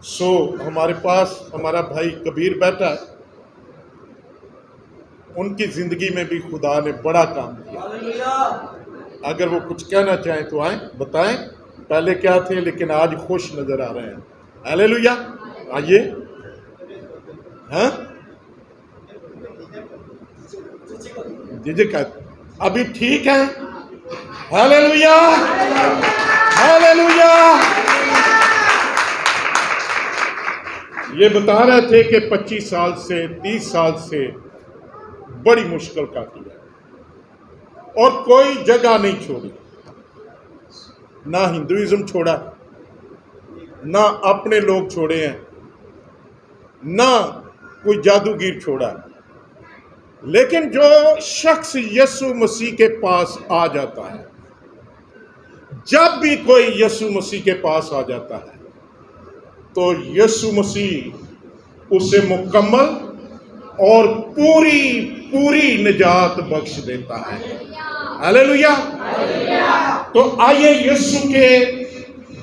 ہمارے پاس ہمارا بھائی کبیر بیٹھا ہے، ان کی زندگی میں بھی خدا نے بڑا کام کیا۔ اگر وہ کچھ کہنا چاہیں تو آئیں بتائیں، پہلے کیا تھے لیکن آج خوش نظر آ رہے ہیں۔ ہیلیلویا، آئیے۔ ہاں جی ابھی ٹھیک ہے۔ Hallelujah, hallelujah. یہ بتا رہے تھے کہ 25 سال سے 30 سال سے بڑی مشکل کاٹی ہے اور کوئی جگہ نہیں چھوڑی، نہ ہندوازم چھوڑا، نہ اپنے لوگ چھوڑے ہیں، نہ کوئی جادوگر چھوڑا۔ لیکن جو شخص یسوع مسیح کے پاس آ جاتا ہے، جب بھی کوئی یسوع مسیح کے پاس آ جاتا ہے تو یسوع مسیح اسے مکمل اور پوری نجات بخش دیتا ہے۔ ہیلیلویا۔ تو آئیے یسوع کے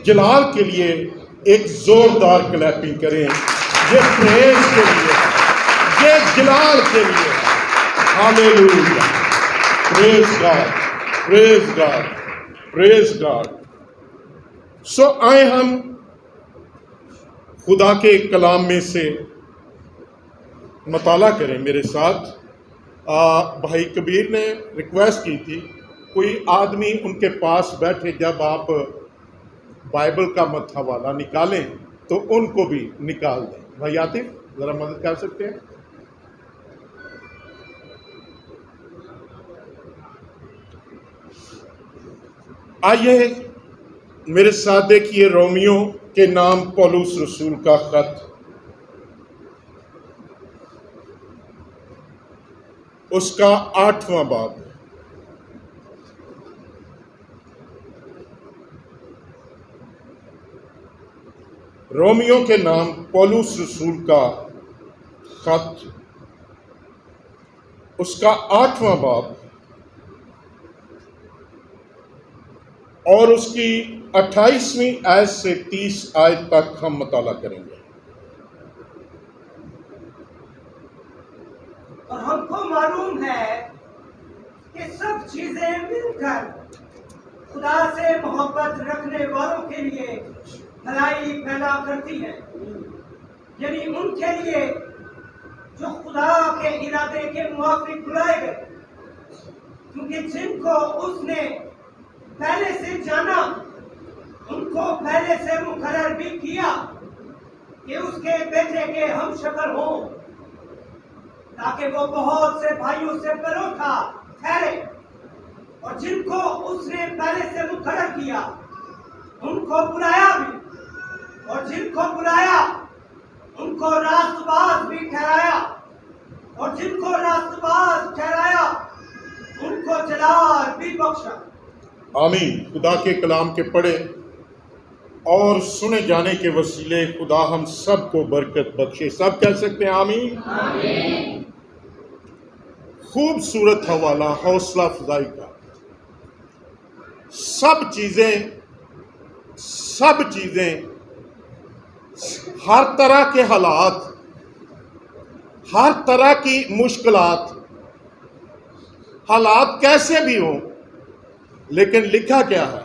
جلال کے لیے ایک زوردار کلیپنگ کریں، یہ پریز کے لیے، یہ جلال کے لیے۔ ہیلیلویا، پریز گاڈ، پریز گاڈ، پریز گاڈ۔ آئے ہم خدا کے کلام میں سے مطالعہ کریں میرے ساتھ۔ بھائی کبیر نے ریکویسٹ کی تھی کوئی آدمی ان کے پاس بیٹھے، جب آپ بائبل کا حوالہ نکالیں تو ان کو بھی نکال دیں۔ بھائی عاطف ذرا مدد کر سکتے ہیں؟ آئیے میرے ساتھ دیکھیے رومیو کے نام پولس رسول کا خط، اس کا 8واں باب۔ رومیو کے نام پولس رسول کا خط، اس کا 8واں باب اور اس کی 28ویں آیت سے 30 آیت تک ہم مطالعہ کریں گے۔ اور ہم کو معلوم ہے کہ سب چیزیں مل کر خدا سے محبت رکھنے والوں کے لیے بھلائی پیدا کرتی ہیں، یعنی ان کے لیے جو خدا کے ارادے کے موافق بلائے گئے، کیونکہ جن کو اس نے پہلے سے جانا ان کو پہلے سے مقرر بھی کیا کہ اس کے بیٹے کے ہم شکل ہوں، تاکہ وہ بہت سے بھائیوں سے پروٹھا ٹھہرے۔ اور جن کو اس نے پہلے سے مقرر کیا ان کو بلایا بھی، اور جن کو بلایا ان کو راست باز بھی ٹھہرایا، اور جن کو راست باز ٹھہرایا ان کو جلال بھی بخشا۔ آمین۔ خدا کے کلام کے پڑھے اور سنے جانے کے وسیلے خدا ہم سب کو برکت بخشے۔ سب کہہ سکتے ہیں آمین؟ آمین۔ خوبصورت حوالہ حوصلہ افزائی کا۔ سب چیزیں ہر طرح کے حالات، ہر طرح کی مشکلات، حالات کیسے بھی ہوں، لیکن لکھا کیا ہے؟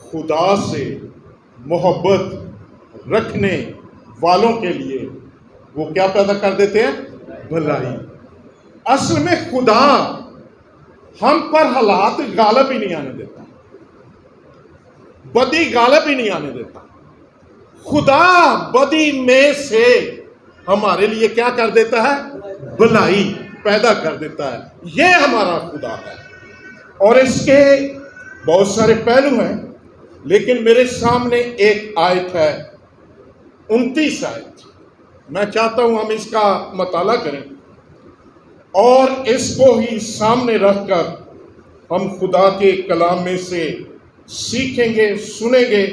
خدا سے محبت رکھنے والوں کے لیے وہ کیا پیدا کر دیتے ہیں؟ بھلائی۔ اصل میں خدا ہم پر حالات غالب ہی نہیں آنے دیتا، بدی غالب ہی نہیں آنے دیتا۔ خدا بدی میں سے ہمارے لیے کیا کر دیتا ہے؟ بھلائی پیدا کر دیتا ہے۔ یہ ہمارا خدا ہے، اور اس کے بہت سارے پہلو ہیں، لیکن میرے سامنے ایک آیت ہے، 29 آیت۔ میں چاہتا ہوں ہم اس کا مطالعہ کریں اور اس کو ہی سامنے رکھ کر ہم خدا کے کلام میں سے سیکھیں گے، سنیں گے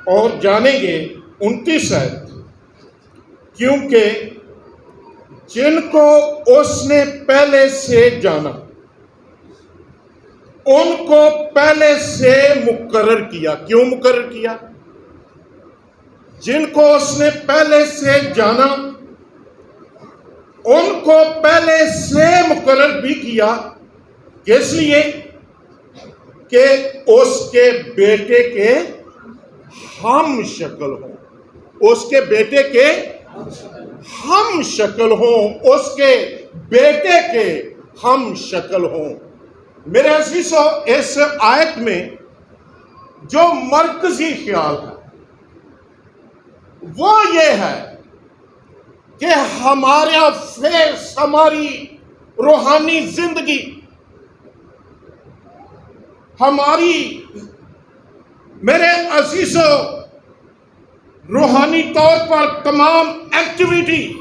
اور جانیں گے۔ 29 آیت، کیونکہ جن کو اس نے پہلے سے جانا ان کو پہلے سے مقرر کیا۔ کیوں مقرر کیا؟ جن کو اس نے پہلے سے جانا ان کو پہلے سے مقرر بھی کیا، کس لیے؟ کہ اس کے بیٹے کے ہم شکل ہوں، اس کے بیٹے کے ہم شکل ہوں، اس کے بیٹے کے ہم شکل ہوں۔ میرے عزیزو، اس آیت میں جو مرکزی خیال ہے وہ یہ ہے کہ ہمارا فیس، ہماری روحانی زندگی، ہماری میرے عزیزو روحانی طور پر تمام ایکٹیویٹی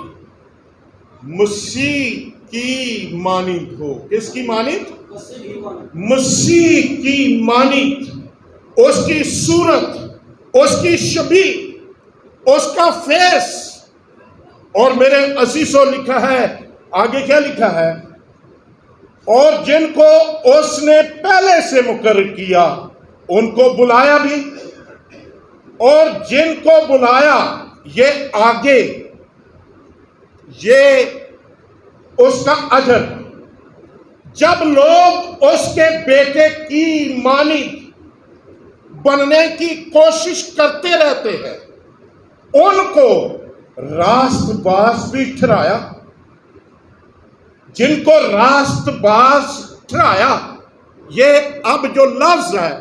مسیح کی مانند ہو۔ کس کی مانند؟ مسیح کی مانند، اس کی صورت، اس کی شبیہ، اس کا فیس۔ اور میرے عزیزو لکھا ہے، آگے کیا لکھا ہے؟ اور جن کو اس نے پہلے سے مقرر کیا ان کو بلایا بھی، اور جن کو بلایا، یہ آگے، یہ اس کا اجر۔ جب لوگ اس کے بیٹے کی مانند بننے کی کوشش کرتے رہتے ہیں ان کو راست باز بھی ٹھہرایا۔ جن کو راست باز ٹھہرایا، یہ اب جو لفظ ہے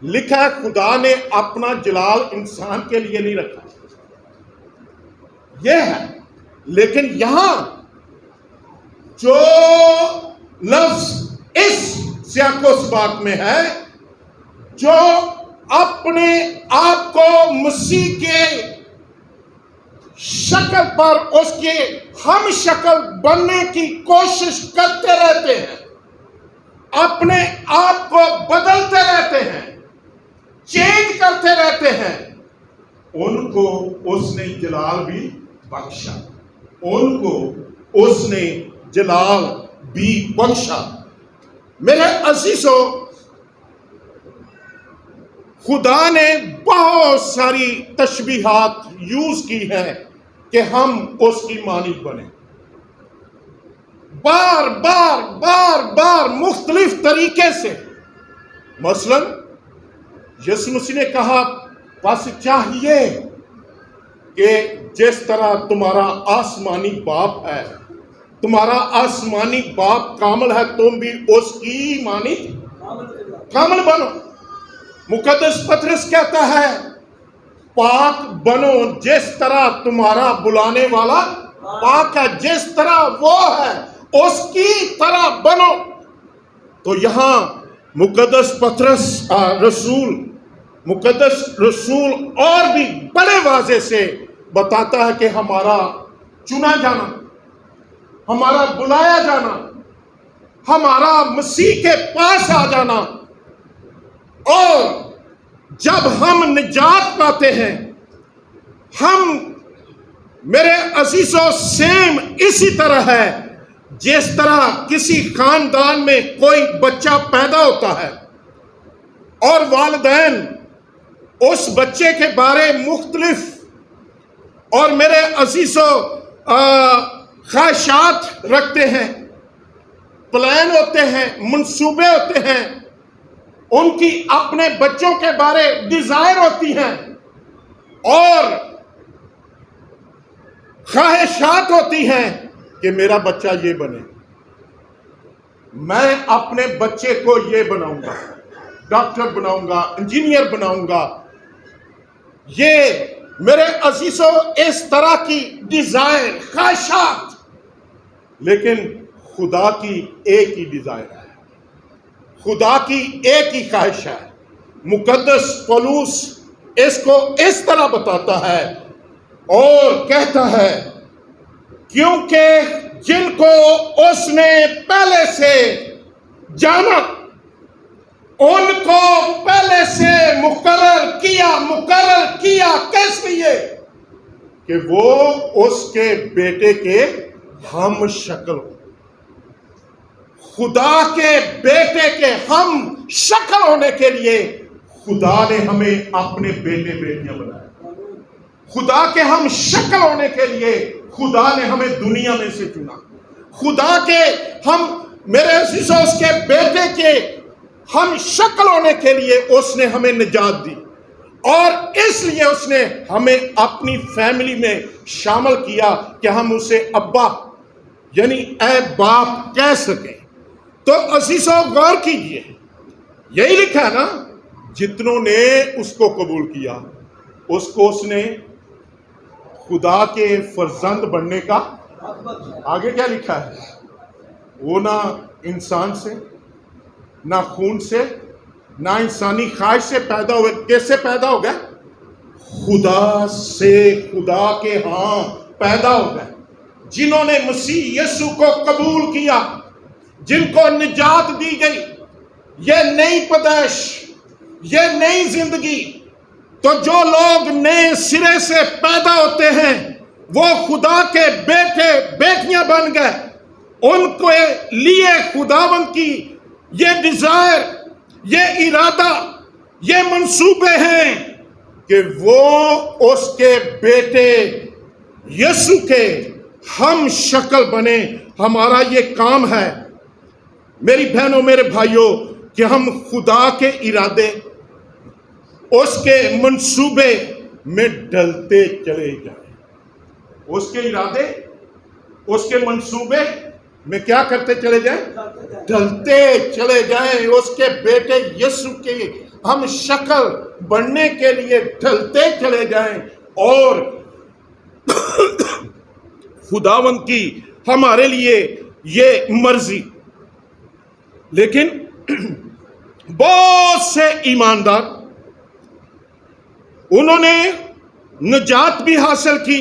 لکھا ہے، خدا نے اپنا جلال انسان کے لیے نہیں رکھا، یہ ہے۔ لیکن یہاں جو لفظ اس سیاق و سباق میں ہے، جو اپنے آپ کو مسیح کے شکل پر اس کے ہم شکل بننے کی کوشش کرتے رہتے ہیں، اپنے آپ کو بدلتے رہتے ہیں، چینج کرتے رہتے ہیں، ان کو اس نے جلال بھی بخشا، ان کو اس نے جلال بھی بخشا۔ میرے عزیزو، خدا نے بہت ساری تشبیہات یوز کی ہیں کہ ہم اس کی مانند بنیں۔ بار بار بار بار مختلف طریقے سے۔ مثلا یسوع مسیح نے کہا، بس چاہیے کہ جس طرح تمہارا آسمانی باپ ہے، تمہارا آسمانی باپ کامل ہے، تم بھی اس کی مانند کامل بنو۔ مقدس پطرس کہتا ہے، پاک بنو جس طرح تمہارا بلانے والا پاک ہے، جس طرح وہ ہے اس کی طرح بنو۔ تو یہاں مقدس پطرس مقدس رسول اور بھی بڑے واضح سے بتاتا ہے کہ ہمارا چنا جانا، ہمارا بلایا جانا، ہمارا مسیح کے پاس آ جانا، اور جب ہم نجات پاتے ہیں، ہم میرے عزیزو سیم اسی طرح ہے جس طرح کسی خاندان میں کوئی بچہ پیدا ہوتا ہے اور والدین اس بچے کے بارے مختلف اور میرے عزیزو خواہشات رکھتے ہیں، پلان ہوتے ہیں، منصوبے ہوتے ہیں، ان کی اپنے بچوں کے بارے ڈیزائر ہوتی ہیں اور خواہشات ہوتی ہیں کہ میرا بچہ یہ بنے، میں اپنے بچے کو یہ بناؤں گا، ڈاکٹر بناؤں گا، انجینئر بناؤں گا۔ یہ میرے عزیزو اس طرح کی ڈیزائر، خواہشات، لیکن خدا کی ایک ہی ڈیزائر ہے، خدا کی ایک ہی خواہش ہے۔ مقدس پولس اس کو اس طرح بتاتا ہے اور کہتا ہے، کیونکہ جن کو اس نے پہلے سے جانا ان کو پہلے سے مقرر کیا کس لیے؟ کہ وہ اس کے بیٹے کے ہم شکل ہو۔ خدا کے بیٹے کے ہم شکل ہونے کے لیے خدا نے ہمیں اپنے بیٹے بیٹیاں بنائے۔ خدا کے ہم شکل ہونے کے لیے خدا نے ہمیں دنیا میں سے چنا. خدا کے ہم میرے عزیزوں اس کے بیٹے کے ہم شکل ہونے کے لیے اس نے ہمیں نجات دی، اور اس لیے اس نے ہمیں اپنی فیملی میں شامل کیا کہ ہم اسے ابا یعنی اے باپ کہہ سکیں. تو عزیزوں غور کیجئے، یہی لکھا ہے نا، جتنوں نے اس کو قبول کیا اس کو اس نے خدا کے فرزند بننے کا. آگے کیا لکھا ہے؟ وہ نہ انسان سے، نہ خون سے، نہ انسانی خواہش سے پیدا ہوئے. کیسے سے پیدا ہو گئے؟ خدا سے، خدا کے ہاں پیدا ہو گئے. جنہوں نے مسیح یسوع کو قبول کیا، جن کو نجات دی گئی، یہ نئی پیدائش، یہ نئی زندگی. تو جو لوگ نئے سرے سے پیدا ہوتے ہیں وہ خدا کے بیٹے بیٹیاں بن گئے. ان کے لیے خداوند کی یہ ڈیزائر، یہ ارادہ، یہ منصوبے ہیں کہ وہ اس کے بیٹے یسوع کے ہم شکل بنے. ہمارا یہ کام ہے میری بہنوں میرے بھائیوں کہ ہم خدا کے ارادے، اس کے منصوبے میں ڈلتے چلے جائیں. اس کے ارادے، اس کے منصوبے میں کیا کرتے چلے جائیں؟ ڈلتے چلے جائیں. اس کے بیٹے یسوع کے ہم شکل بننے کے لیے ڈلتے چلے جائیں، اور خداوند کی ہمارے لیے یہ مرضی. لیکن بہت سے ایماندار انہوں نے نجات بھی حاصل کی،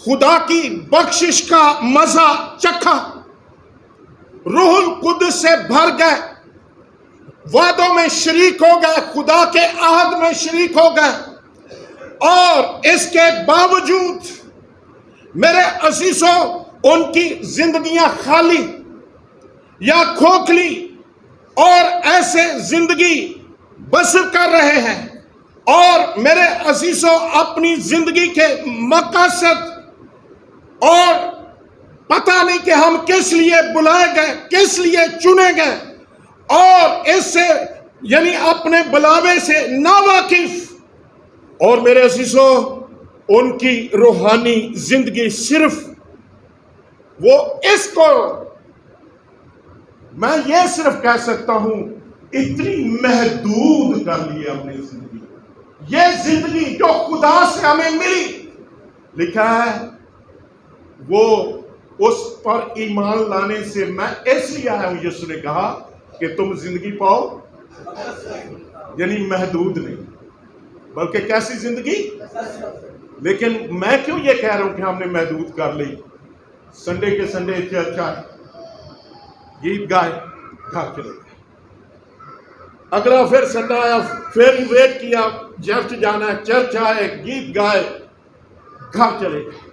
خدا کی بخشش کا مزہ چکھا، روح القدس سے بھر گئے، وعدوں میں شریک ہو گئے، خدا کے عہد میں شریک ہو گئے. اور اس کے باوجود میرے عزیزوں ان کی زندگیاں خالی یا کھوکھلی اور ایسے زندگی بسر کر رہے ہیں. اور میرے عزیزوں اپنی زندگی کے مقاصد اور پتہ نہیں کہ ہم کس لیے بلائے گئے، کس لیے چنے گئے، اور اس سے یعنی اپنے بلاوے سے ناواقف. اور میرے عزیزوں ان کی روحانی زندگی صرف وہ اس کو میں یہ صرف کہہ سکتا ہوں اتنی محدود کر لی اپنی زندگی. یہ زندگی جو خدا سے ہمیں ملی، لکھا ہے وہ اس پر ایمان لانے سے میں اس لیے آیا ہوں. یسوع نے کہا کہ تم زندگی پاؤ، یعنی محدود نہیں بلکہ کیسی زندگی. لیکن میں کیوں یہ کہہ رہا ہوں کہ ہم نے محدود کر لی؟ سنڈے کے سنڈے چرچ آئے، گیت گائے، گھر چلے گئے. اگلا پھر سنڈے آیا، پھر ویٹ کیا، چرچ جانا ہے، چرچ آئے، گیت گائے، گھر چلے گئے.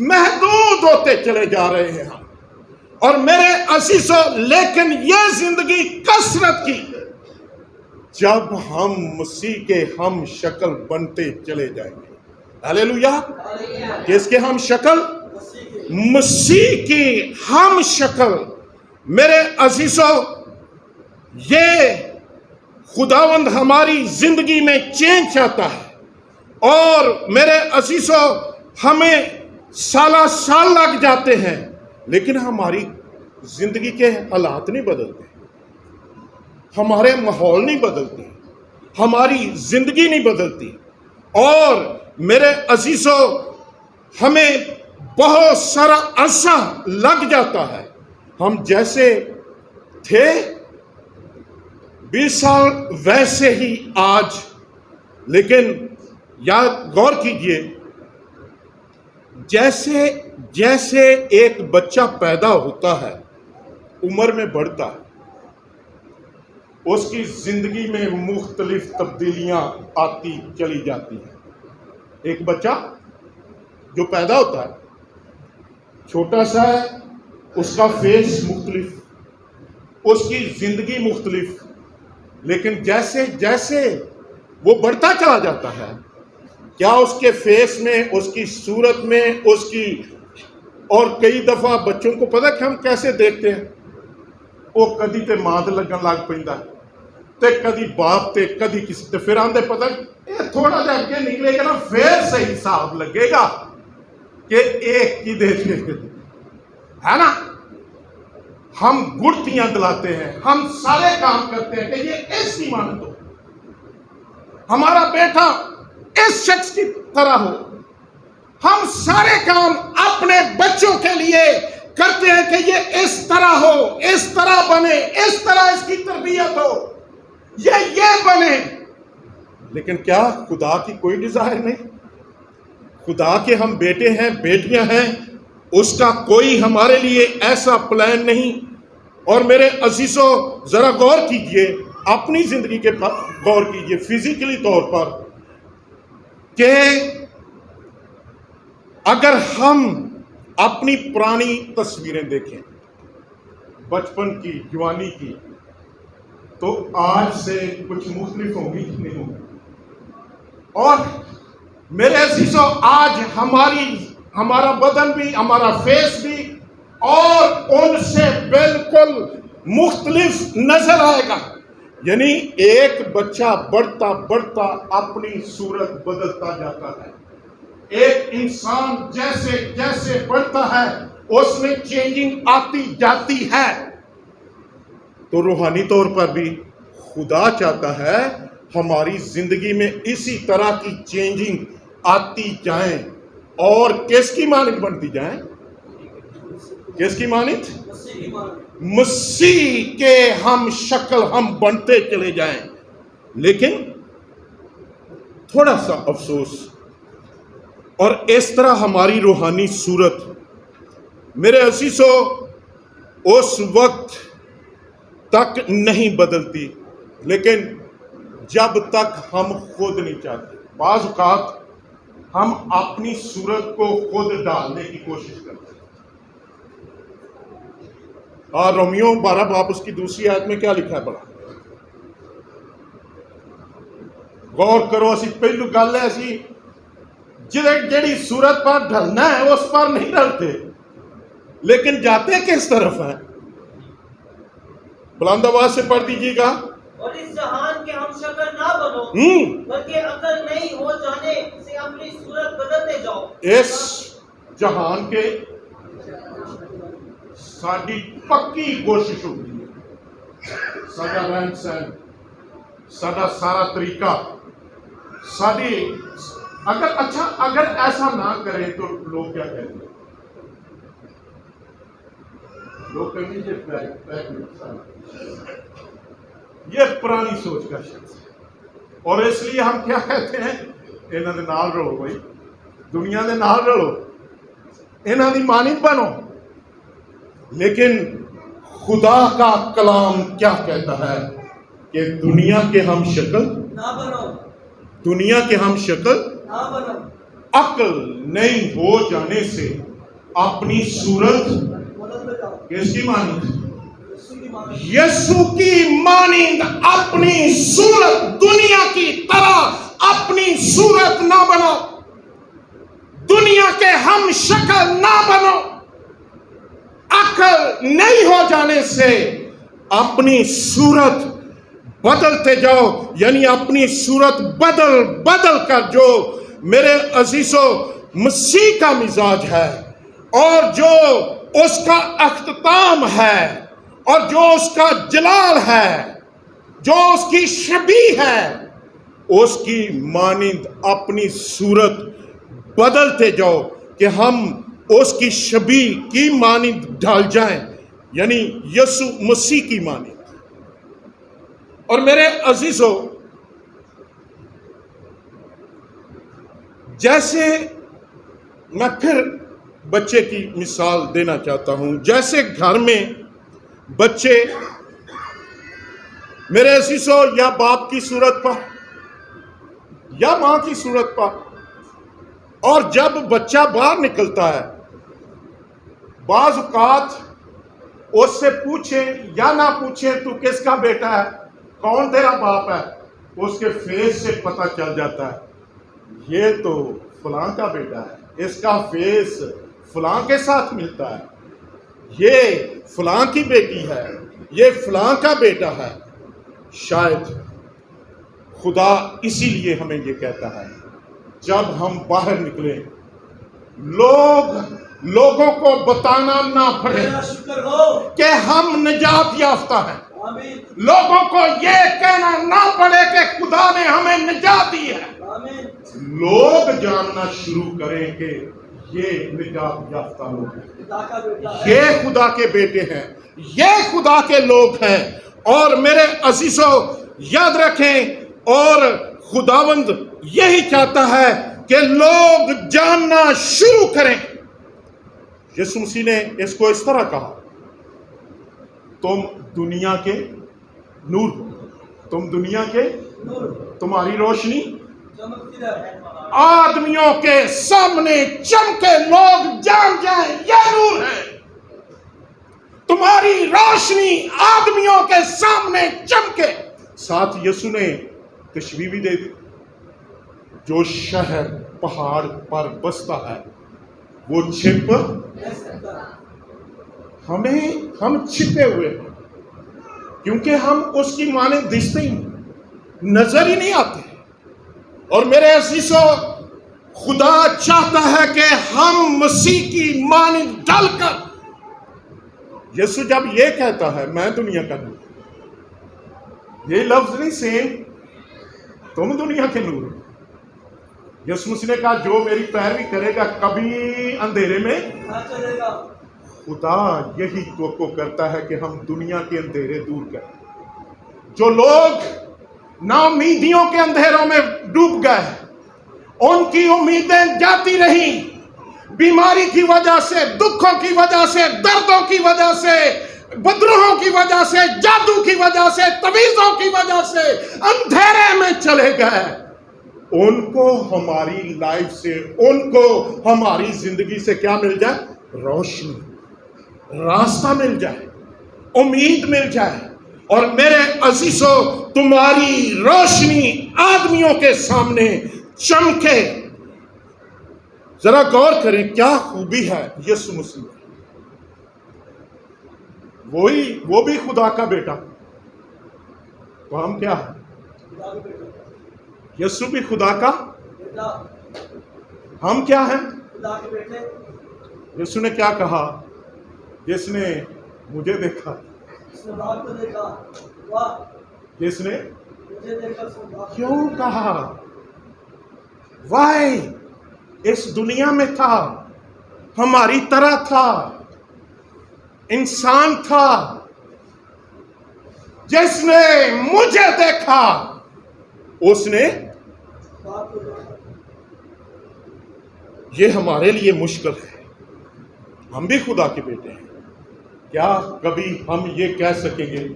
محدود ہوتے چلے جا رہے ہیں ہم. اور میرے عزیزوں لیکن یہ زندگی کثرت کی، جب ہم مسیح کے ہم شکل بنتے چلے جائیں گے. ہاللیلویا. کس کے ہم شکل؟ مسیح کی ہم شکل. میرے عزیزوں یہ خداوند ہماری زندگی میں چینج آتا ہے، اور میرے عزیزوں ہمیں سالہ سال لگ جاتے ہیں لیکن ہماری زندگی کے حالات نہیں بدلتے، ہمارے ماحول نہیں بدلتے، ہماری زندگی نہیں بدلتی. اور میرے عزیزوں ہمیں بہت سارا عرصہ لگ جاتا ہے. ہم جیسے تھے 20 سال ویسے ہی آج. لیکن یاد غور کیجئے، جیسے جیسے ایک بچہ پیدا ہوتا ہے، عمر میں بڑھتا ہے، اس کی زندگی میں مختلف تبدیلیاں آتی چلی جاتی ہیں. ایک بچہ جو پیدا ہوتا ہے چھوٹا سا ہے، اس کا فیس مختلف، اس کی زندگی مختلف. لیکن جیسے جیسے وہ بڑھتا چلا جاتا ہے کیا اس کے فیس میں، اس کی صورت میں، اس کی، اور کئی دفعہ بچوں کو پتہ کہ ہم کیسے دیکھتے ہیں، وہ کدی تے ماں تے لگن لگ پیندا تے کدی باپ تے کدی کسی تے، پھر آندے پتہ یہ تھوڑا جا اگے نکلے گا نا پھر صحیح حساب لگے گا کہ ایک کی دیکھے ہے نا. ہم گڑتیاں دلاتے ہیں، ہم سارے کام کرتے ہیں کہ یہ اس کی مانند ہو، ہمارا بیٹا اس شخص کی طرح ہو. ہم سارے کام اپنے بچوں کے لیے کرتے ہیں کہ یہ اس طرح ہو، اس طرح بنے، اس طرح اس کی تربیت ہو، یہ بنے. لیکن کیا خدا کی کوئی ڈیزائر نہیں؟ خدا کے ہم بیٹے ہیں، بیٹیاں ہیں، اس کا کوئی ہمارے لیے ایسا پلان نہیں. اور میرے عزیزو ذرا غور کیجئے، اپنی زندگی کے پر غور کیجئے فزیکلی طور پر، کہ اگر ہم اپنی پرانی تصویریں دیکھیں بچپن کی، جوانی کی، تو آج سے کچھ مختلف ہوں گی نہیں ہوں گی. اور میرے عزیزو آج ہمارا بدن بھی، ہمارا فیس بھی اور ان سے بالکل مختلف نظر آئے گا. یعنی ایک بچہ بڑھتا بڑھتا اپنی صورت بدلتا جاتا ہے. ایک انسان جیسے جیسے بڑھتا ہے اس میں چینجنگ آتی جاتی ہے. تو روحانی طور پر بھی خدا چاہتا ہے ہماری زندگی میں اسی طرح کی چینجنگ آتی جائیں اور کس کی مانند بنتی جائیں؟ کس کی مانند؟ مسیح کے ہم شکل ہم بنتے چلے جائیں. لیکن تھوڑا سا افسوس، اور اس طرح ہماری روحانی صورت میرے عزیزو اس وقت تک نہیں بدلتی لیکن جب تک ہم خود نہیں چاہتے. بعض اوقات ہم اپنی صورت کو خود ڈالنے کی کوشش کرتے ہیں. اور رومیو 12 باب اس کی دوسری آیت میں کیا لکھا ہے بڑا غور کرو. اسی پہلو گل ہے، اسی جیڑی صورت پر ڈھلنا ہے اس پر نہیں ڈلتے، لیکن جاتے کس طرف ہیں؟ بلند آواز سے پڑھ دیجیے گا. اور اس جہان کے ہم شکل نہ بنو بلکہ عقل نہیں ہو جانے سے اپنی صورت بدلتے جاؤ. اس جہان کے ساری پکی کوشش ہوتی ہے، سارا رہن سہن، سارا طریقہ، ساری اگر ایسا نہ کریں تو لوگ کیا کہیں گے؟ لوگ کہیں گے یہ پرانی سوچ کا شخص ہے. اور اس لیے ہم کیا کہتے ہیں؟ انہاں دے نال رہو بھائی، دنیا دے نال رہو، انہاں دی مانند بنو. لیکن خدا کا کلام کیا کہتا ہے کہ دنیا کے ہم شکل نہ بنو، دنیا کے ہم شکل نہ بنو، عقل نہیں ہو جانے سے اپنی صورت بدلتے جاؤ. کس کی مانند؟ یسوع کی مانند. یسوع کی مانند اپنی صورت، دنیا کی طرح اپنی صورت نہ بنو، دنیا کے ہم شکل نہ بنو. عقل نہیں ہو جانے سے اپنی صورت بدلتے جاؤ. یعنی اپنی صورت بدل کر جو میرے عزیزو مسیح کا مزاج ہے اور جو اس کا اختتام ہے اور جو اس کا جلال ہے، جو اس کی شبیہ ہے، اس کی مانند اپنی صورت بدلتے جاؤ کہ ہم اس کی شبیہ کی مانند ڈھال جائیں، یعنی یسوع مسیح کی مانند. اور میرے عزیزو جیسے میں پھر بچے کی مثال دینا چاہتا ہوں، جیسے گھر میں بچے میرے عزیزو یا باپ کی صورت پر یا ماں کی صورت پر، اور جب بچہ باہر نکلتا ہے بعض اوقات اس سے پوچھیں یا نہ پوچھیں تو کس کا بیٹا ہے، کون تیرا باپ ہے، اس کے فیس سے پتہ چل جاتا ہے. یہ تو فلاں کا بیٹا ہے، اس کا فیس فلاں کے ساتھ ملتا ہے، یہ فلاں کی بیٹی ہے، یہ فلاں کا بیٹا ہے۔ شاید خدا اسی لیے ہمیں یہ کہتا ہے، جب ہم باہر نکلیں لوگوں کو بتانا نہ پڑے شکر ہو، کہ ہم نجات یافتہ ہیں، آمین لوگوں کو یہ کہنا نہ پڑے کہ خدا نے ہمیں نجات دی ہے، آمین، لوگ جاننا شروع کریں کہ یہ نجات یافتہ لوگ ہیں، خدا کا بیٹا ہے۔ یہ خدا کے بیٹے ہیں، یہ خدا کے لوگ ہیں۔ اور میرے عزیزوں یاد رکھیں، اور خداوند یہی چاہتا ہے کہ لوگ جاننا شروع کریں۔ یسوع مسیح نے اس کو اس طرح کہا، تم دنیا کے نور ہو، تم دنیا کے، نور تمہاری روشنی چمکتی رہے، آدمیوں کے سامنے چمکے، لوگ جان جائیں یہ نور ہے۔ تمہاری روشنی آدمیوں کے سامنے چمکے۔ ساتھ یسوع نے تشبیہ بھی دے دی، جو شہر پہاڑ پر بستا ہے وہ چھپ نہیں سکتا۔ ہم چھپے ہوئے ہیں، کیونکہ ہم اس کی مانند دکھتے ہی نہیں، نظر ہی نہیں آتے۔ اور میرے عزیزوں، خدا چاہتا ہے کہ ہم مسیح کی مانند ڈل کر، یسوع جب یہ کہتا ہے میں دنیا کا نور، یہ لفظ نہیں سیم تم دنیا کے نور ہو۔ یسوع مسیح نے کہا جو میری پیروی کرے گا کبھی اندھیرے میں، نہ چلے گا۔ خدا یہی توقع کرتا ہے کہ ہم دنیا کے اندھیرے دور کریں۔ جو لوگ ناامیدیوں کے اندھیروں میں ڈوب گئے، ان کی امیدیں جاتی رہیں، بیماری کی وجہ سے، دکھوں کی وجہ سے، دردوں کی وجہ سے، بدروہوں کی وجہ سے، جادو کی وجہ سے، تویزوں کی وجہ سے اندھیرے میں چلے گئے، ان کو ہماری لائف سے، ان کو ہماری زندگی سے کیا مل جائے؟ روشنی، راستہ مل جائے، امید مل جائے۔ اور میرے عزیزوں، تمہاری روشنی آدمیوں کے سامنے چمکے۔ ذرا غور کریں کیا خوبی ہے یسوع مسیح، وہ بھی خدا کا بیٹا، تو ہم کیا ہیں؟ خدا کے بیٹے، یسوع بھی خدا کا، بیٹا، ہم کیا ہیں؟ خدا کے بیٹے۔ یسوع نے کیا کہا؟ جس نے مجھے دیکھا، اس نے باپ کو دیکھا، واہ، جس نے مجھے دیکھا اس نے باپ کو کیوں کہا؟ وائی اس دنیا میں تھا، ہماری طرح تھا، انسان تھا، جس نے مجھے دیکھا اس نے، باپ کو دیکھا۔ یہ ہمارے لیے مشکل ہے، ہم بھی خدا کے بیٹے ہیں۔ کیا کبھی ہم یہ کہہ سکیں گے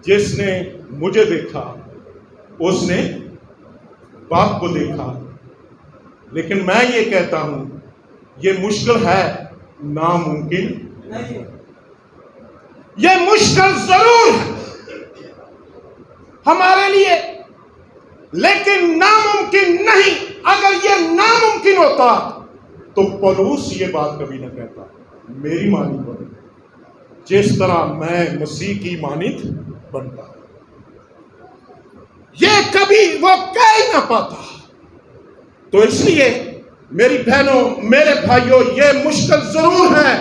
جس نے مجھے دیکھا اس نے باپ کو دیکھا؟ لیکن میں یہ کہتا ہوں یہ مشکل ہے، ناممکن نہیں، یہ مشکل ضرور ہے ہمارے لیے، لیکن ناممکن نہیں۔ اگر یہ ناممکن ہوتا تو پولس یہ بات کبھی نہ کہتا، میری مانند بنو جس طرح میں مسیح کی مانند بنتا۔ یہ کبھی وہ کہہ ہی نہ پاتا۔ تو اس لیے میری بہنوں، میرے بھائیوں، یہ مشکل ضرور ہے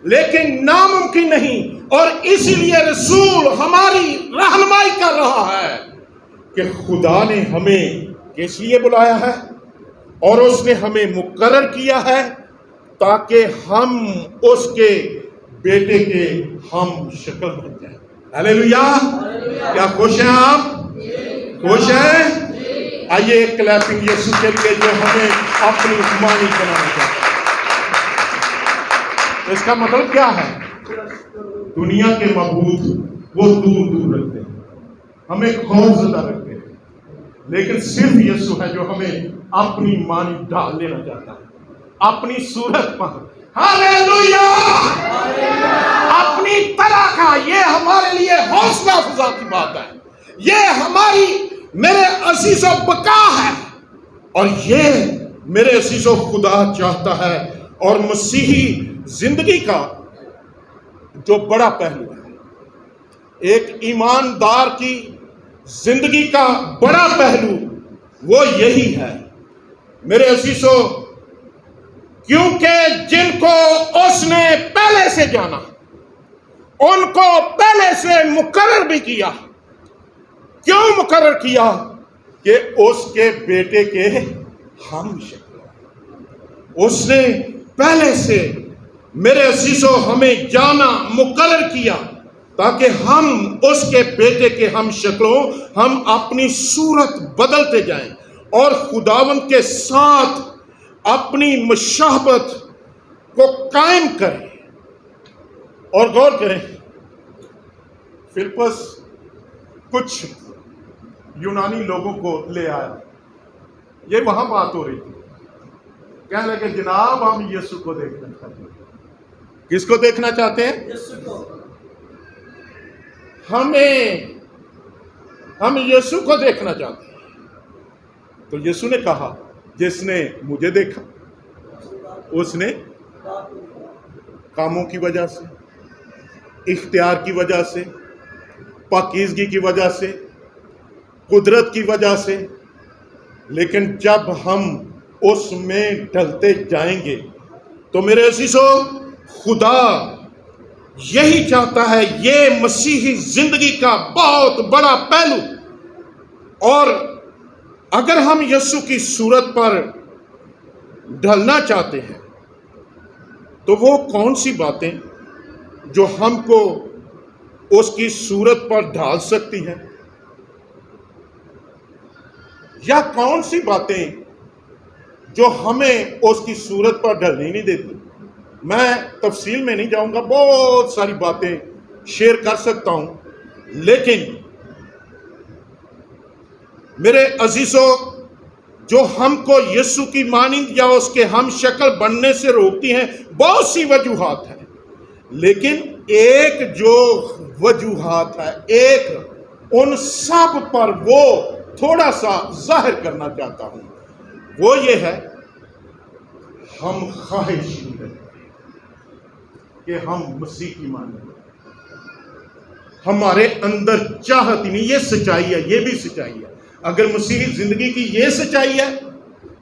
لیکن ناممکن نہیں۔ اور اسی لیے رسول ہماری رہنمائی کر رہا ہے کہ خدا نے ہمیں کس لیے بلایا ہے، اور اس نے ہمیں مقرر کیا ہے تاکہ ہم اس کے بیٹے کے ہم شکل بن جائیں۔ ہلیلویا! کیا خوش ہیں آپ؟ خوش ہیں؟ آئیے ایک کلیپنگ یسوع کے لیے جو ہمیں اپنی مانی بنانا چاہتا ہے۔ اس کا مطلب کیا ہے؟ دنیا کے معبود وہ دور دور رکھتے ہیں، ہمیں خوف زدہ رکھتے ہیں، لیکن صرف یسوع ہے جو ہمیں اپنی مانی ڈال لینا چاہتا ہے، اپنی صورت پر۔ ہلیلویا! اپنی طرح کا، یہ ہمارے لیے حوصلہ افزا کی بات ہے، یہ ہماری، میرے عزیزوں، بقا ہے۔ اور یہ میرے عزیزو خدا چاہتا ہے، اور مسیحی زندگی کا جو بڑا پہلو ہے، ایک ایماندار کی زندگی کا بڑا پہلو وہ یہی ہے میرے عزیزو، کیونکہ جن کو اس نے پہلے سے جانا ان کو پہلے سے مقرر بھی کیا۔ کیوں مقرر کیا؟ کہ اس کے بیٹے کے ہم شکل، اس نے پہلے سے میرے عزیزو ہمیں جانا مقرر کیا تاکہ ہم اس کے بیٹے کے ہم شکلوں، ہم اپنی صورت بدلتے جائیں اور خداوند کے ساتھ اپنی مشابہت کو قائم کریں۔ اور غور کریں، فلپس کچھ یونانی لوگوں کو لے آیا، یہ وہاں بات ہو رہی تھی، کہنے لگے جناب ہم یسوع کو دیکھنا چاہتے ہیں۔ کس کو دیکھنا چاہتے ہیں؟ ہم یسوع کو دیکھنا چاہتے ہیں۔ تو یسوع نے کہا جس نے مجھے دیکھا اس نے کاموں کی وجہ سے، اختیار کی وجہ سے، پاکیزگی کی وجہ سے، قدرت کی وجہ سے، لیکن جب ہم اس میں ڈھلتے جائیں گے تو میرے عزیزو خدا یہی چاہتا ہے، یہ مسیحی زندگی کا بہت بڑا پہلو۔ اور اگر ہم یسوع کی صورت پر ڈھلنا چاہتے ہیں تو وہ کون سی باتیں جو ہم کو اس کی صورت پر ڈھال سکتی ہیں، یا کون سی باتیں جو ہمیں اس کی صورت پر ڈھلنے نہیں دیتی؟ میں تفصیل میں نہیں جاؤں گا، بہت ساری باتیں شیئر کر سکتا ہوں، لیکن میرے عزیزو جو ہم کو یسوع کی مانند یا اس کے ہم شکل بننے سے روکتی ہیں، بہت سی وجوہات ہیں، لیکن ایک جو وجوہات ہے، ایک ان سب پر وہ تھوڑا سا ظاہر کرنا چاہتا ہوں، وہ یہ ہے ہم خواہش کہ ہم مسیح کی مانیں، ہمارے اندر چاہت ہی نہیں۔ یہ سچائی ہے، یہ بھی سچائی ہے۔ اگر مسیحی زندگی کی یہ سچائی ہے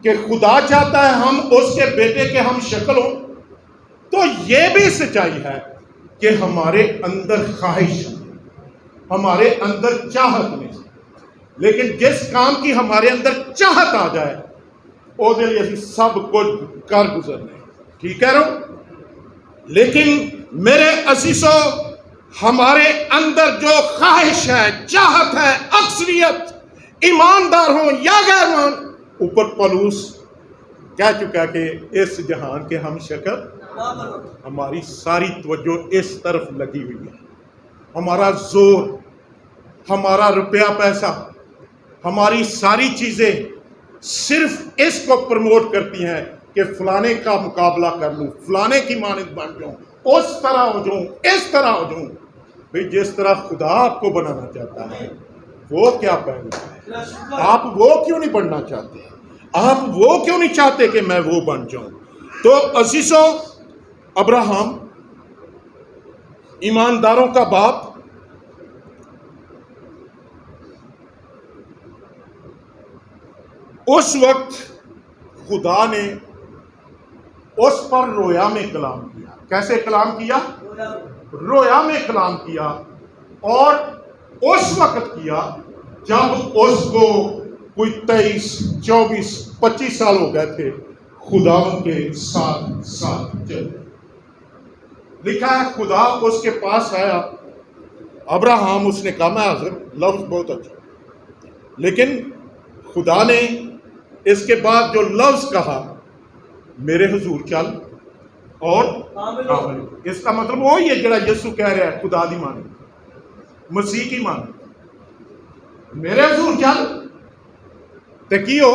کہ خدا چاہتا ہے ہم اس کے بیٹے کے ہم شکل ہوں، تو یہ بھی سچائی ہے کہ ہمارے اندر خواہش، ہمارے اندر چاہت نہیں۔ لیکن جس کام کی ہمارے اندر چاہت آ جائے وہ دل اسی سب کچھ کر گزرنے، ٹھیک ہے رو؟ لیکن میرے عزیزو ہمارے اندر جو خواہش ہے، چاہت ہے، اکثریت ایماندار ہوں یا غیر مان، اوپر پولس کہہ چکا کہ اس جہان کے ہم شکل، ہماری ساری توجہ اس طرف لگی ہوئی ہے، ہمارا زور، ہمارا روپیہ پیسہ، ہماری ساری چیزیں صرف اس کو پروموٹ کرتی ہیں کہ فلانے کا مقابلہ کر لوں، فلانے کی مانند بن جاؤں، اس طرح ہو جاؤں، اس طرح ہو جاؤں۔ بھئی جس طرح خدا آپ کو بنانا چاہتا ہے وہ کیا پہلو ہے؟ آپ وہ کیوں نہیں بننا چاہتے؟ آپ وہ کیوں نہیں چاہتے کہ میں وہ بن جاؤں؟ تو عزیزو ابراہم ایمانداروں کا باپ، اس وقت خدا نے اس پر رویا میں کلام کیا۔ کیسے کلام کیا؟ رویا میں کلام کیا، اور اس وقت کیا جب اس کو کوئی 23، 24، 25 سال ہو گئے تھے خداوند کے ساتھ چل۔ لکھا ہے خدا اس کے پاس آیا، ابراہم، اس نے کہا میں حاضر، لفظ بہت اچھا، لیکن خدا نے اس کے بعد جو لفظ کہا میرے حضور چل اور کامل۔ اس کا مطلب وہی ہے جڑا یسوع کہہ رہا ہے خدا دی مانی، مسیح کی مانی، میرے حضور چل تے کی ہو،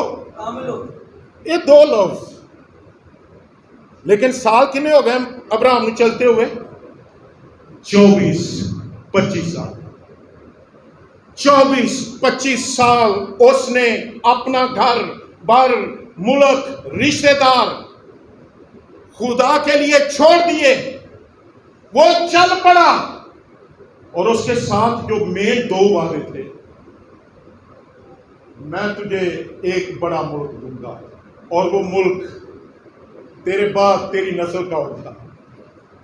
یہ دو لفظ، لیکن سال کتنے ہو گئے ابراہم نے چلتے ہوئے؟ 24-25 سال۔ 24-25 سال اس نے اپنا گھر بر ملک رشتے دار خدا کے لیے چھوڑ دیے، وہ چل پڑا، اور اس کے ساتھ جو مین 2 وعدے تھے، میں تجھے ایک بڑا ملک دوں گا اور وہ ملک تیرے بعد تیری نسل کا ہوگا،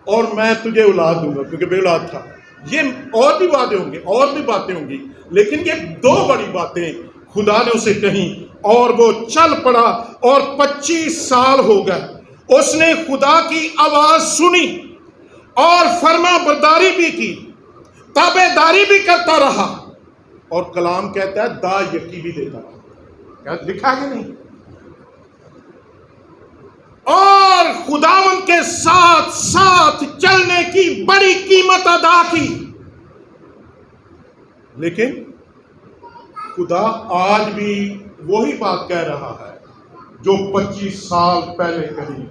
اور میں تجھے اولاد دوں گا، کیونکہ بے اولاد تھا۔ یہ اور بھی وعدے ہوں گے، اور بھی باتیں ہوں گی، لیکن یہ 2 بڑی باتیں خدا نے اسے کہیں، اور وہ چل پڑا، اور 25 سال ہو گئے اس نے خدا کی آواز سنی اور فرما برداری بھی کی، تابع داری بھی کرتا رہا، اور کلام کہتا ہے دا یقی بھی دیتا رہا۔ کیا لکھا ہے نہیں؟ اور خداوند کے ساتھ ساتھ چلنے کی بڑی قیمت ادا کی۔ لیکن خدا آج بھی وہی بات کہہ رہا ہے جو 25 سال پہلے کہی،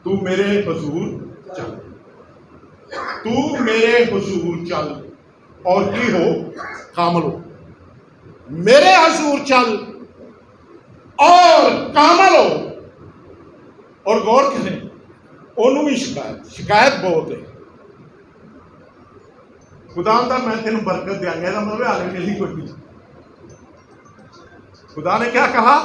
تو میرے حضور چل، تو میرے حضور چل اور کی ہو کامل ہو، میرے حضور چل اور کامل ہو۔ اور غور کریں، انہوں بھی شکایت بہت ہے، خدا آندہ میں تینوں برکت دیا گیا، مطلب آگے ملی کوئی نہیں۔ خدا نے کیا کہا؟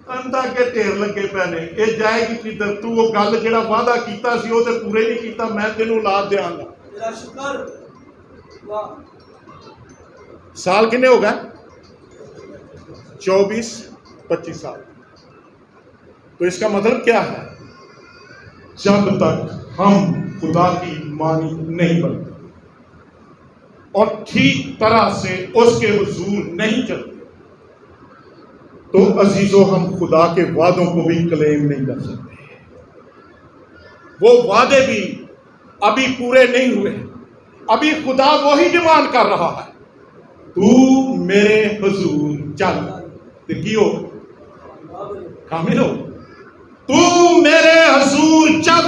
اندھا کے ٹیر لگے پہنے، یہ جائے گی کدھر؟ تو وہ گل جڑا وعدہ کیتا سی وہ تے پورے نہیں کیتا، میں تینوں اولاد دیاں گا۔ تیرا شکر، واہ۔ سال کنے ہو گئے؟ 24-25 سال۔ تو اس کا مطلب کیا ہے؟ جب تک ہم خدا کی مانی نہیں بنتے اور ٹھیک طرح سے اس کے حضور نہیں چلتے، تو عزیزو ہم خدا کے وعدوں کو بھی کلیم نہیں کر سکتے۔ وہ وعدے بھی ابھی پورے نہیں ہوئے، ابھی خدا وہی ڈیمانڈ کر رہا ہے، تو میرے حضور چل، تو کی ہو؟ کامل ہو۔ تو میرے حضور چل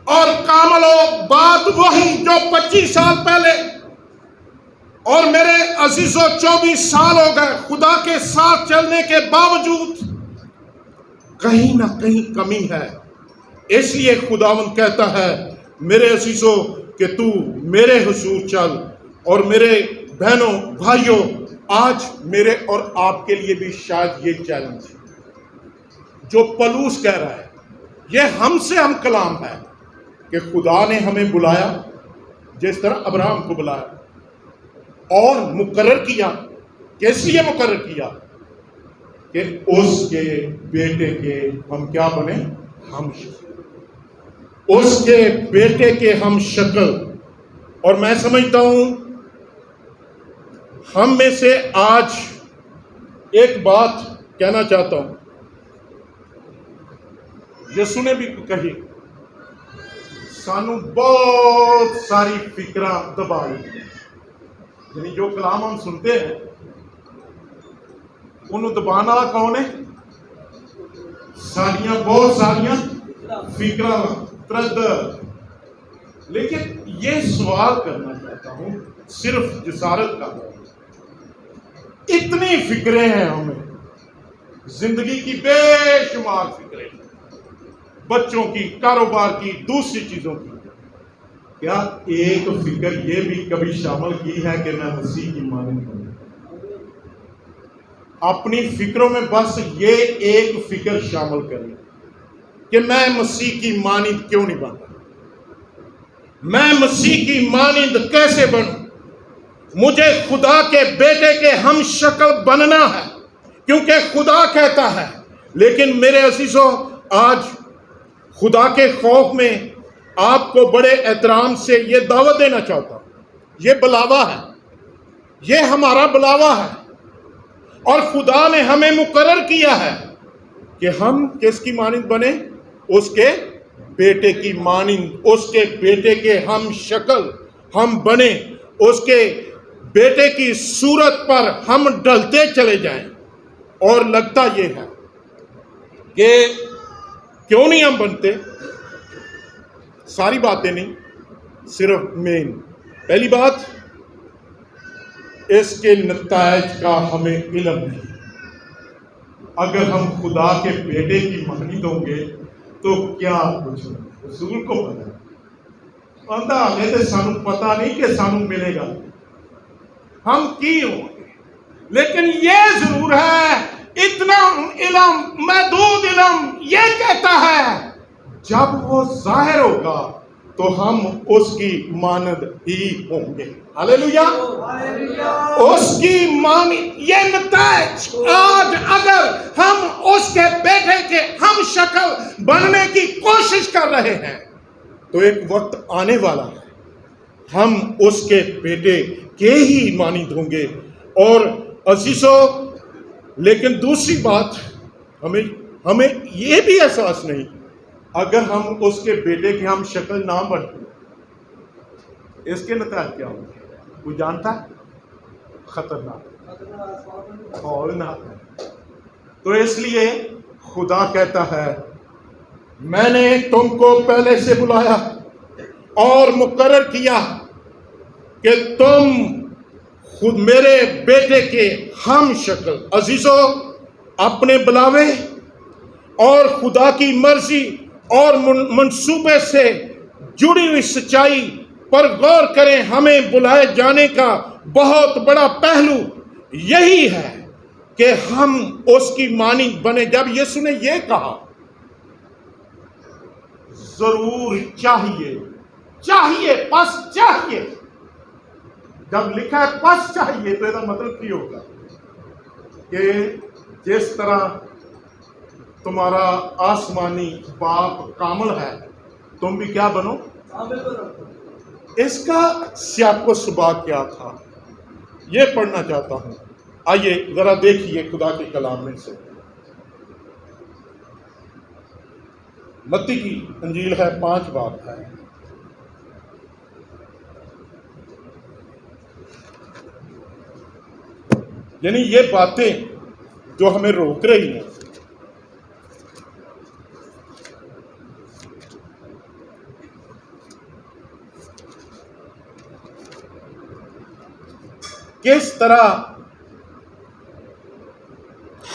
اور کامل ہو، بات وہی جو 25 سال پہلے، اور میرے عزیزو 24 سال ہو گئے خدا کے ساتھ چلنے کے باوجود کہیں نہ کہیں کمی ہے۔ اس لیے خداوند کہتا ہے میرے عزیزو کہ تو میرے حضور چل۔ اور میرے بہنوں بھائیوں، آج میرے اور آپ کے لیے بھی شاید یہ چیلنج ہے جو پلوس کہہ رہا ہے، یہ ہم سے ہم کلام ہے کہ خدا نے ہمیں بلایا جس طرح ابراہم کو بلایا اور مقرر کیا۔ کس لیے مقرر کیا؟ کہ اس کے بیٹے کے ہم کیا بنے؟ ہم شکل، اس کے بیٹے کے ہم شکل۔ اور میں سمجھتا ہوں ہم میں سے آج ایک بات کہنا چاہتا ہوں، یسوع نے بھی کہی، سانو بہت ساری فکرہ دبائی، یعنی جو کلام ہم سنتے ہیں انہوں دبان والا کون ہے؟ ساریاں بہت ساریاں فکرہ تردد۔ لیکن یہ سوال کرنا چاہتا ہوں صرف جسارت کا، اتنی فکریں ہیں ہمیں، زندگی کی بے شمار فکریں، بچوں کی، کاروبار کی، دوسری چیزوں کی، کیا ایک فکر یہ بھی کبھی شامل کی ہے کہ میں مسیح کی مانند بنوں؟ اپنی فکروں میں بس یہ ایک فکر شامل کریں کہ میں مسیح کی مانند کیوں نہیں بنتا، میں مسیح کی مانند کیسے بنوں؟ مجھے خدا کے بیٹے کے ہم شکل بننا ہے کیونکہ خدا کہتا ہے۔ لیکن میرے عزیزو، آج خدا کے خوف میں آپ کو بڑے احترام سے یہ دعوت دینا چاہتا ہوں، یہ بلاوا ہے، یہ ہمارا بلاوا ہے، اور خدا نے ہمیں مقرر کیا ہے کہ ہم کس کی مانند بنیں؟ اس کے بیٹے کی مانند، اس کے بیٹے کے ہم شکل ہم بنیں، اس کے بیٹے کی صورت پر ہم ڈھلتے چلے جائیں۔ اور لگتا یہ ہے کہ کیوں نہیں ہم بنتے؟ ساری باتیں نہیں، صرف مین پہلی بات، اس کے نتائج کا ہمیں علم نہیں۔ اگر ہم خدا کے بیٹے کی مانند ہوں گے تو کیا کچھ حضور کو پتا ہے. بندہ ہمیں تو سانو پتا نہیں کہ سانو ملے گا ہم کی ہوں گے، لیکن یہ ضرور ہے اتنا علم محدود علم یہ کہتا ہے جب وہ ظاہر ہوگا تو ہم اس کی مانند ہی ہوں گے. ہاللیلویا. اس کی مانند یہ نتائج آج اگر ہم اس کے بیٹے کے ہم شکل بننے کی کوشش کر رہے ہیں تو ایک وقت آنے والا ہے ہم اس کے بیٹے کے ہی مانند ہوں گے. اور عزیزو لیکن دوسری بات ہمیں یہ بھی احساس نہیں اگر ہم اس کے بیٹے کی ہم شکل نہ بنیں اس کے نتائج کیا ہوں گے؟ کوئی جانتا ہے؟ خطرناک ہولناک. تو اس لیے خدا کہتا ہے میں نے تم کو پہلے سے بلایا اور مقرر کیا کہ تم خود میرے بیٹے کے ہم شکل. عزیزو اپنے بلاوے اور خدا کی مرضی اور منصوبے سے جڑی ہوئی سچائی پر غور کریں. ہمیں بلائے جانے کا بہت بڑا پہلو یہی ہے کہ ہم اس کی مانند بنے. جب یسوع نے یہ کہا ضرور چاہیے پس چاہیے، جب لکھا ہے پس چاہیے تو یہ مطلب کی ہوگا کہ جس طرح تمہارا آسمانی باپ کامل ہے تم بھی کیا بنو. اس کا سیاق و سباق کیا تھا یہ پڑھنا چاہتا ہوں. آئیے ذرا دیکھیے خدا کے کلام میں سے. متی کی انجیل ہے 5 باب ہے. یعنی یہ باتیں جو ہمیں روک رہی ہیں کس طرح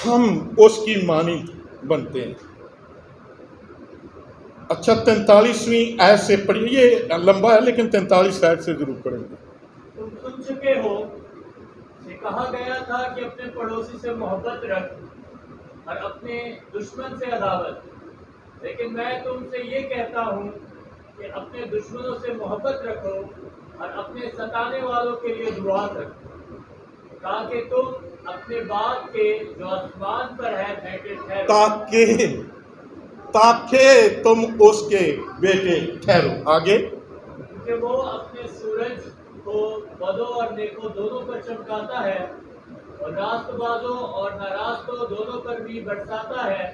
ہم اس کی مانند بنتے ہیں. اچھا 43ویں آیت سے پڑھیے، یہ لمبا ہے لیکن 43 آیت سے ضرور پڑھیں گے. تم سن چکے ہو کہ کہا گیا تھا کہ اپنے پڑوسی سے محبت رکھ اور اپنے دشمن سے عداوت، لیکن میں تم سے یہ کہتا ہوں کہ اپنے دشمنوں سے محبت رکھو اور اپنے ستانے والوں کے لیے دعا کرو تاکہ تم اپنے باپ کے جو آسمان پر ہے بیٹے ٹھہرو. تاکہ تم اس کے بیٹے ٹھہرو. آگے کیونکہ وہ اپنے سورج کو بدوں اور نیکوں دونوں پر چمکاتا ہے اور راست بازوں اور ناراستوں دونوں پر بھی برساتا ہے.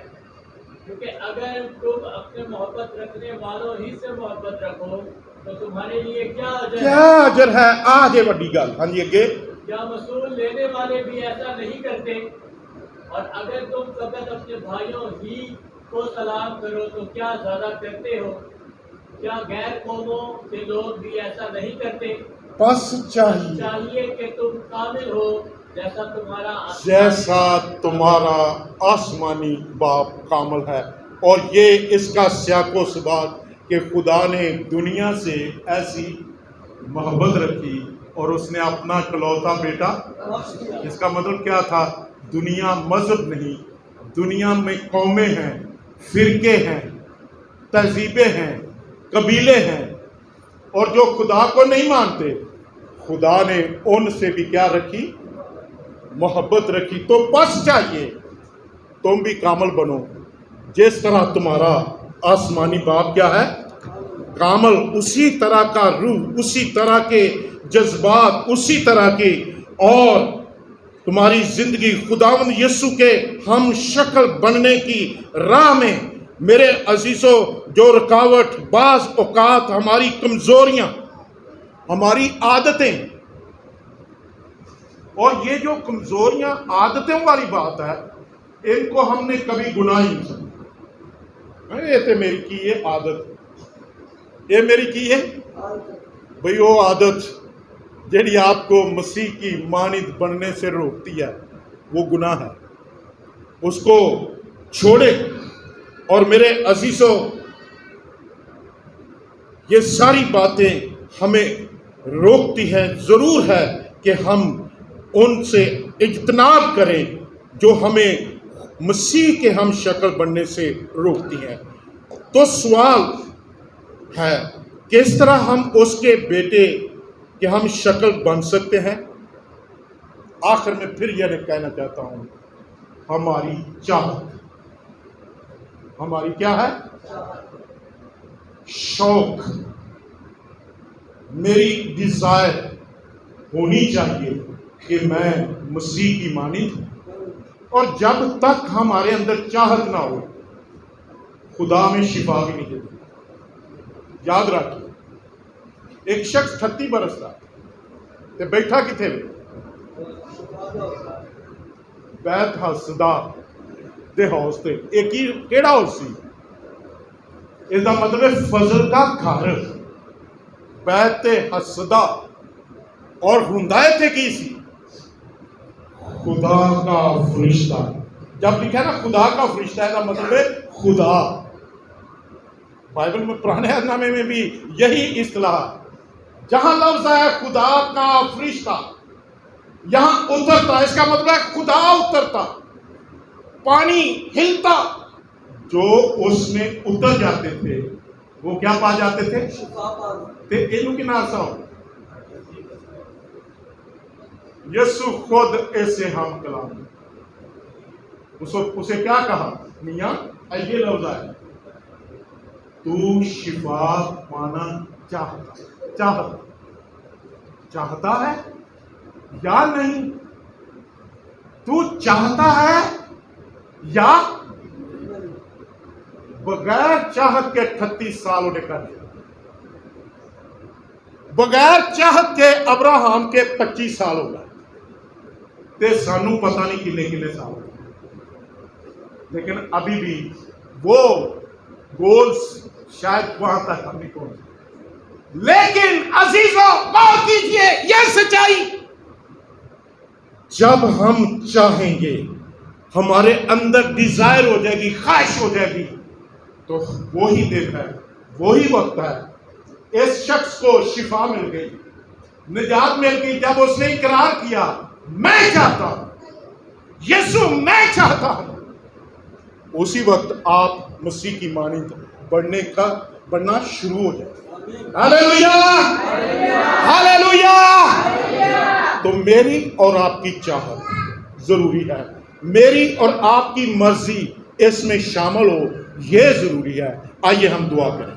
کیونکہ اگر تم اپنے محبت رکھنے والوں ہی سے محبت رکھو تو تمہارے لیے کیا اجر ہے. آگے بڑی گل. ہاں جی اگے. کیا وصول لینے والے بھی ایسا نہیں کرتے؟ اور اگر تم فقط اپنے بھائیوں ہی کو سلام کرو تو کیا زیادہ کرتے ہو؟ کیا غیر قوموں کے لوگ بھی ایسا نہیں کرتے؟ پس چاہیے کہ تم کامل ہو جیسا تمہارا آسمانی باپ کامل ہے. اور یہ اس کا سیاق و سباق کہ خدا نے دنیا سے ایسی محبت رکھی اور اس نے اپنا اکلوتا بیٹا. اس کا مطلب کیا تھا؟ دنیا مذہب نہیں، دنیا میں قومیں ہیں، فرقے ہیں، تہذیبیں ہیں، قبیلے ہیں، اور جو خدا کو نہیں مانتے خدا نے ان سے بھی کیا رکھی؟ محبت رکھی. تو بس چاہیے تم بھی کامل بنو جس طرح تمہارا آسمانی باپ کیا ہے؟ کامل. اسی طرح کا روح، اسی طرح کے جذبات، اسی طرح کی اور تمہاری زندگی خداوند یسوع کے ہم شکل بننے کی راہ میں میرے عزیزوں جو رکاوٹ بعض اوقات ہماری کمزوریاں، ہماری عادتیں، اور یہ جو کمزوریاں عادتوں والی بات ہے ان کو ہم نے کبھی گناہ ہی نہیں سمجھا. یہ تو میری کی یہ عادت، یہ میری کی ہے بھئی وہ عادت جیڑی آپ کو مسیح کی مانند بننے سے روکتی ہے وہ گناہ ہے. اس کو چھوڑے. اور میرے عزیزوں، یہ ساری باتیں ہمیں روکتی ہیں. ضرور ہے کہ ہم ان سے اجتناب کریں جو ہمیں مسیح کے ہم شکل بننے سے روکتی ہیں. تو سوال ہے کس طرح ہم اس کے بیٹے کہ ہم شکل بن سکتے ہیں. آخر میں پھر یہ کہنا چاہتا ہوں، ہماری چاہت، ہماری کیا ہے؟ شوق، میری ڈیزائر ہونی چاہیے کہ میں مسیح کی مانند ہوں. اور جب تک ہمارے اندر چاہت نہ ہو، خدا میں شفا بھی نہیں دیتی. یاد رکھیے، ایک شخص 38 برس کا تے بیٹھا کتنے میں؟ بیت حسدا دے ہاؤس تے. ایک ہی کیڑا ہاؤس سی؟ اس کا مطلب ہے فضل کا گھر. بیت حسدا. اور ہندا تھے کی سی؟ خدا کا فرشتہ. جب لکھا ہے نا خدا کا فرشتہ، اس کا مطلب ہے خدا. بائبل میں پرانے نامے میں بھی یہی اصطلاح. جہاں لفظ ہے خدا کا فرشتہ، یہاں اترتا، اس کا مطلب ہے خدا اترتا. پانی ہلتا. جو اس میں اتر جاتے تھے وہ کیا پا جاتے تھے؟ تے اینو کی ناسا ہو. یسو خود ایسے ہم کلام، اسے کیا کہا؟ میاں یہ لفظ ہے، تو شفا پانا چاہتا ہے یا نہیں؟ تو چاہتا ہے یا بغیر چاہت کے 38 سال انہیں کر دیا. بغیر چاہت کے ابراہم کے 25 سال ہو گئے تے سانو پتہ نہیں کنے سال ہو گئے. لیکن ابھی بھی وہ گولز شاید وہاں تک ہم نہیں پہنچے. لیکن عزیزوں غور کیجئے یہ سچائی، جب ہم چاہیں گے، ہمارے اندر ڈیزائر ہو جائے گی، خواہش ہو جائے گی، تو وہی دن ہے، وہی وقت ہے. اس شخص کو شفا مل گئی، نجات مل گئی جب اس نے اقرار کیا، میں چاہتا ہوں یسوع، میں چاہتا ہوں. اسی وقت آپ مسیح کی مانند بننا شروع ہو جائے. ہاللیلویا، ہاللیلویا. تو میری اور آپ کی چاہت ضروری ہے، میری اور آپ کی مرضی اس میں شامل ہو، یہ ضروری ہے. آئیے ہم دعا کریں.